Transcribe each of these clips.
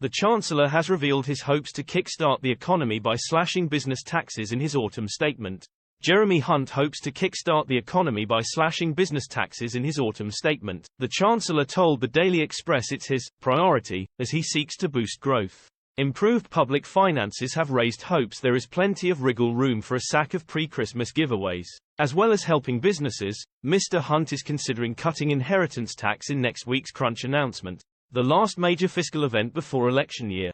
The Chancellor has revealed his hopes to kickstart the economy by slashing business taxes in his autumn statement. Jeremy Hunt hopes to kickstart the economy by slashing business taxes in his autumn statement. The Chancellor told the Daily Express it's his priority as he seeks to boost growth. Improved public finances have raised hopes there is plenty of wriggle room for a sack of pre-Christmas giveaways. As well as helping businesses, Mr. Hunt is considering cutting inheritance tax in next week's crunch announcement, the last major fiscal event before election year.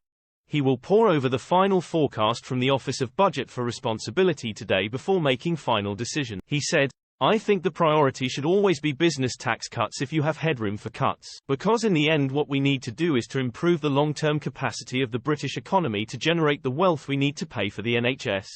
He will pore over the final forecast from the Office of Budget for Responsibility today before making final decision. He said, "I think the priority should always be business tax cuts if you have headroom for cuts. Because in the end what we need to do is to improve the long-term capacity of the British economy to generate the wealth we need to pay for the NHS.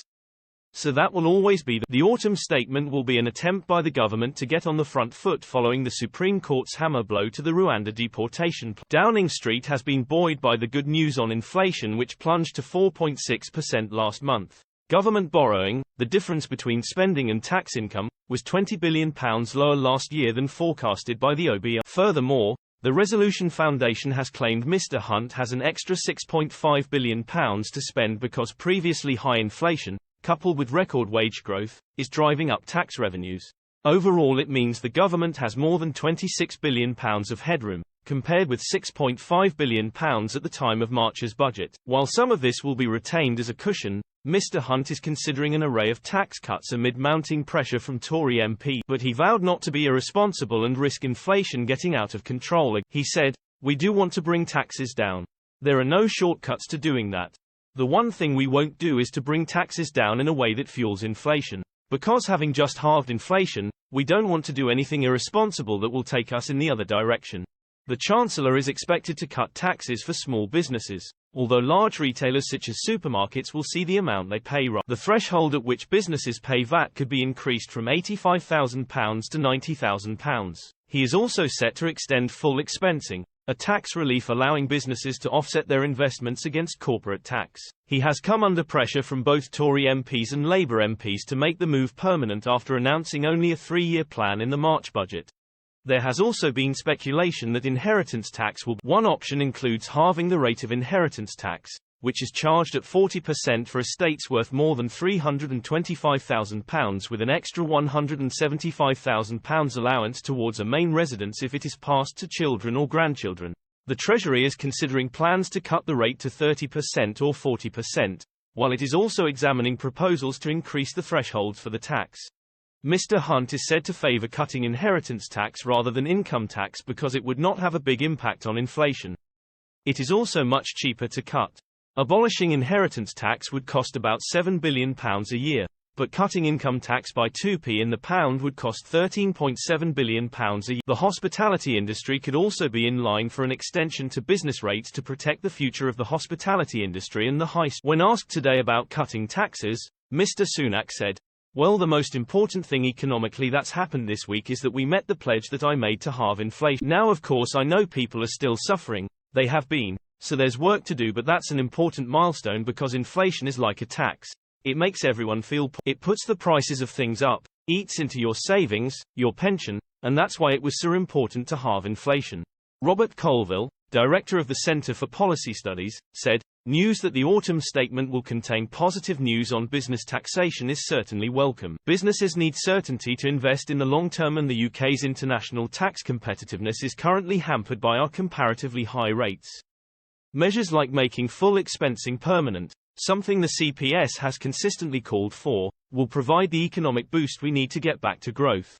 So that will always be the autumn statement will be an attempt by the government to get on the front foot following the Supreme Court's hammer blow to the Rwanda deportation plan." Downing Street has been buoyed by the good news on inflation, which plunged to 4.6% last month. Government borrowing, the difference between spending and tax income, was £20 billion lower last year than forecasted by the OBR. Furthermore, the Resolution Foundation has claimed Mr. Hunt has an extra £6.5 billion to spend because previously high inflation, coupled with record wage growth, is driving up tax revenues. Overall, it means the government has more than £26 billion of headroom, compared with £6.5 billion at the time of March's budget. While some of this will be retained as a cushion, Mr. Hunt is considering an array of tax cuts amid mounting pressure from Tory MP, but he vowed not to be irresponsible and risk inflation getting out of control. He said, "We do want to bring taxes down. There are no shortcuts to doing that. The one thing we won't do is to bring taxes down in a way that fuels inflation. Because having just halved inflation, we don't want to do anything irresponsible that will take us in the other direction." The Chancellor is expected to cut taxes for small businesses, although large retailers such as supermarkets will see the amount they pay rise. The threshold at which businesses pay VAT could be increased from £85,000 to £90,000. He is also set to extend full expensing, a tax relief allowing businesses to offset their investments against corporate tax. He has come under pressure from both Tory MPs and Labour MPs to make the move permanent after announcing only a 3-year plan in the March budget. There has also been speculation that inheritance tax will. One option includes halving the rate of inheritance tax, which is charged at 40% for estates worth more than £325,000 with an extra £175,000 allowance towards a main residence if it is passed to children or grandchildren. The Treasury is considering plans to cut the rate to 30% or 40%, while it is also examining proposals to increase the thresholds for the tax. Mr. Hunt is said to favour cutting inheritance tax rather than income tax because it would not have a big impact on inflation. It is also much cheaper to cut. Abolishing inheritance tax would cost about £7 billion a year, but cutting income tax by 2p in the pound would cost £13.7 billion a year. The hospitality industry could also be in line for an extension to business rates to protect the future of the hospitality industry and the high. When asked today about cutting taxes, Mr. Sunak said, "Well, the most important thing economically that's happened this week is that we met the pledge that I made to halve inflation. Now of course I know people are still suffering, they have been, so there's work to do, but that's an important milestone because inflation is like a tax. It makes everyone feel poor. It puts the prices of things up, eats into your savings, your pension, and that's why it was so important to halve inflation." Robert Colville, director of the Centre for Policy Studies, said, "News that the autumn statement will contain positive news on business taxation is certainly welcome. Businesses need certainty to invest in the long term, and the UK's international tax competitiveness is currently hampered by our comparatively high rates. Measures like making full expensing permanent, something the CPS has consistently called for, will provide the economic boost we need to get back to growth."